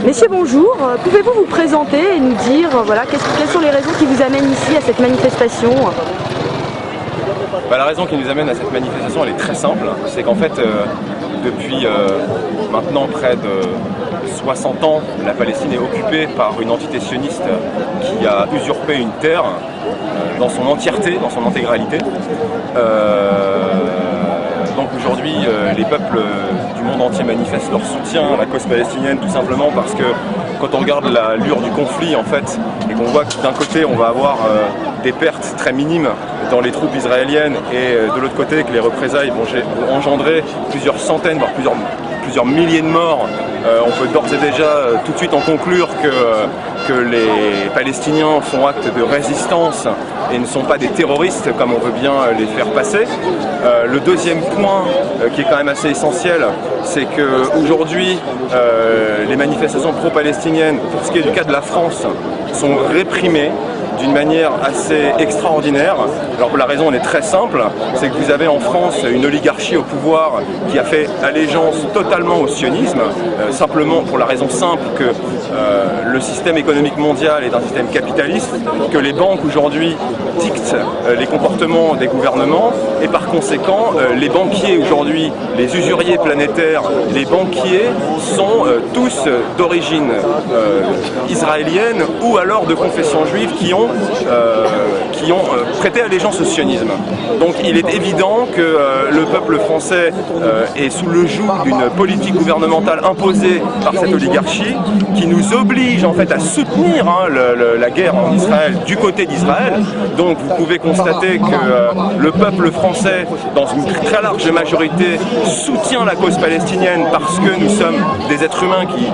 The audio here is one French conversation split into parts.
Messieurs, bonjour. Pouvez-vous vous présenter et nous dire voilà, quelles sont les raisons qui vous amènent ici à cette manifestation? La raison qui nous amène à cette manifestation, elle est très simple. C'est qu'en fait, depuis maintenant près de 60 ans, la Palestine est occupée par une entité sioniste qui a usurpé une terre dans son entièreté, dans son intégralité. Donc aujourd'hui, les peuples du monde entier manifestent leur soutien à la cause palestinienne, tout simplement parce que quand on regarde l'allure du conflit, en fait, et qu'on voit que d'un côté on va avoir des pertes très minimes dans les troupes israéliennes et de l'autre côté que les représailles vont engendrer plusieurs centaines, voire plusieurs milliers de morts, on peut d'ores et déjà tout de suite en conclure que les Palestiniens font acte de résistance et ne sont pas des terroristes comme on veut bien les faire passer. Le deuxième point qui est quand même assez essentiel, c'est qu'aujourd'hui les manifestations pro-palestiniennes, pour ce qui est du cas de la France, sont réprimées d'une manière assez extraordinaire. Alors la raison elle est très simple, c'est que vous avez en France une oligarchie au pouvoir qui a fait allégeance totalement au sionisme, simplement pour la raison simple que le système économique mondial est un système capitaliste, que les banques aujourd'hui dictent les comportements des gouvernements et par conséquent les banquiers aujourd'hui, les usuriers planétaires, les banquiers sont tous d'origine israélienne ou alors de confession juive qui ont prêté allégeance au sionisme. Donc il est évident que le peuple français est sous le joug d'une politique gouvernementale imposée par cette oligarchie qui nous oblige en fait à soutenir la guerre en Israël du côté d'Israël. Donc vous pouvez constater que le peuple français, dans une très large majorité, soutient la cause palestinienne parce que nous sommes des êtres humains qui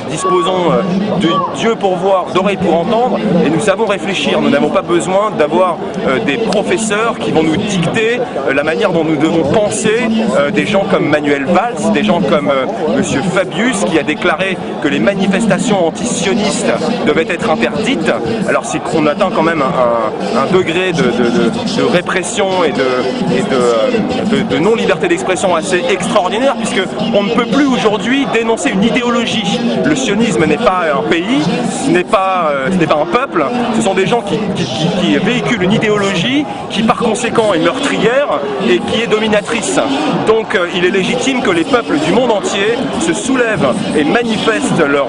disposons de Dieu pour voir, d'oreilles pour entendre, et nous savons réfléchir. Nous n'avons pas besoin d'avoir des professeurs qui vont nous dicter la manière dont nous devons penser, des gens comme Manuel Valls, des gens comme Monsieur Fabius qui a déclaré que les manifestations anti-sionistes devaient être interdites. Alors c'est qu'on atteint quand même un degré de répression et de non-liberté d'expression assez extraordinaire, puisque on ne peut plus aujourd'hui dénoncer une idéologie. Le sionisme n'est pas un pays, ce n'est pas un peuple, ce sont des gens qui véhiculent une idéologie qui par conséquent est meurtrière et qui est dominatrice. Donc il est légitime que les peuples du monde entier se soulèvent et manifestent leur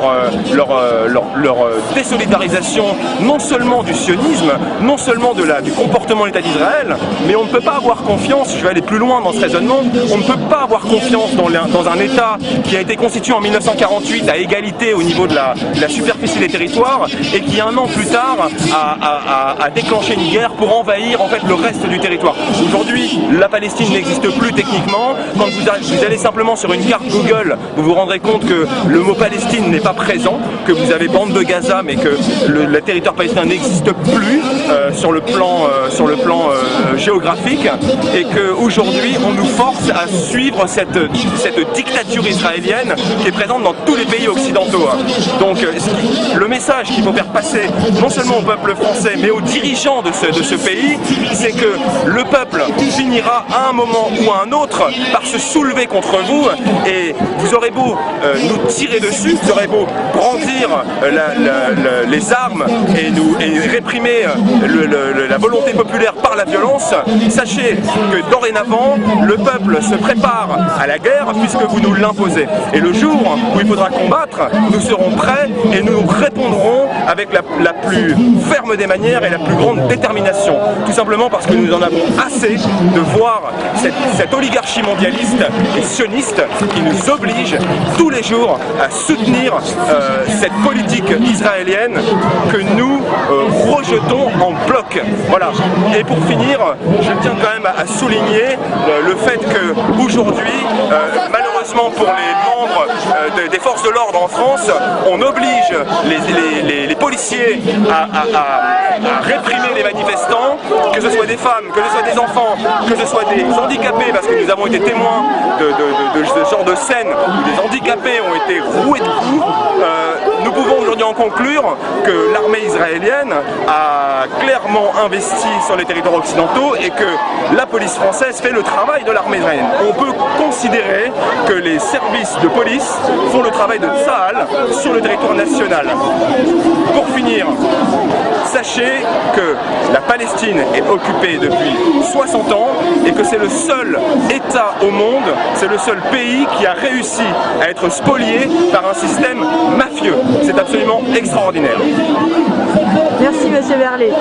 désolidarisation non seulement du sionisme, non seulement du comportement de l'État d'Israël, mais on ne peut pas avoir confiance, je vais aller plus loin dans ce raisonnement, on ne peut pas avoir confiance dans un État qui a été constitué en 1948 à égalité au niveau de la superficie des territoires et qui un an plus tard a déclenché une guerre pour envahir en fait le reste du territoire. Aujourd'hui, la Palestine n'existe plus techniquement. Quand vous allez simplement sur une carte Google, vous vous rendrez compte que le mot Palestine n'est pas présent, que vous avez bande de Gaza, mais que le territoire palestinien n'existe plus sur le plan géographique, et qu'aujourd'hui on nous force à suivre cette dictature israélienne qui est présente dans tous les pays occidentaux. Donc le message qu'il faut faire passer non seulement au peuple français mais aux dirigeants de ce pays, c'est que le peuple finira à un moment ou à un autre par se soulever contre vous, et vous aurez beau nous tirer dessus, vous aurez beau brandir les armes et réprimer la volonté populaire par la violence, sachez que dorénavant le peuple se prépare à la guerre puisque vous nous l'imposez, et le jour où il faudra combattre, nous serons prêts et nous répondrons avec la plus ferme des manières et la plus grande détermination, tout simplement parce que nous en avons assez de voir cette oligarchie mondialiste et sioniste qui nous oblige tous les jours à soutenir cette politique israélienne que nous rejetons en bloc. Voilà. Et pour finir, je tiens quand même à souligner le fait qu'aujourd'hui, malheureusement pour les membres des forces de l'ordre en France, on oblige les policiers à réprimer les manifestants, que ce soit des femmes, que ce soit des enfants, que ce soit des handicapés, parce que nous avons été témoins de ce genre de scène où des handicapés ont été roués de coups. Nous pouvons aujourd'hui en conclure que l'armée israélienne a clairement investi sur les territoires occidentaux et que la police française fait le travail de l'armée israélienne. On peut considérer que les services de police font le travail de Tsahal sur le territoire national. Pour finir, sachez que la Palestine est occupée depuis 60 ans et que c'est le seul État au monde, c'est le seul pays qui a réussi à être spolié par un système mafieux. C'est absolument extraordinaire. Merci Monsieur Berlet.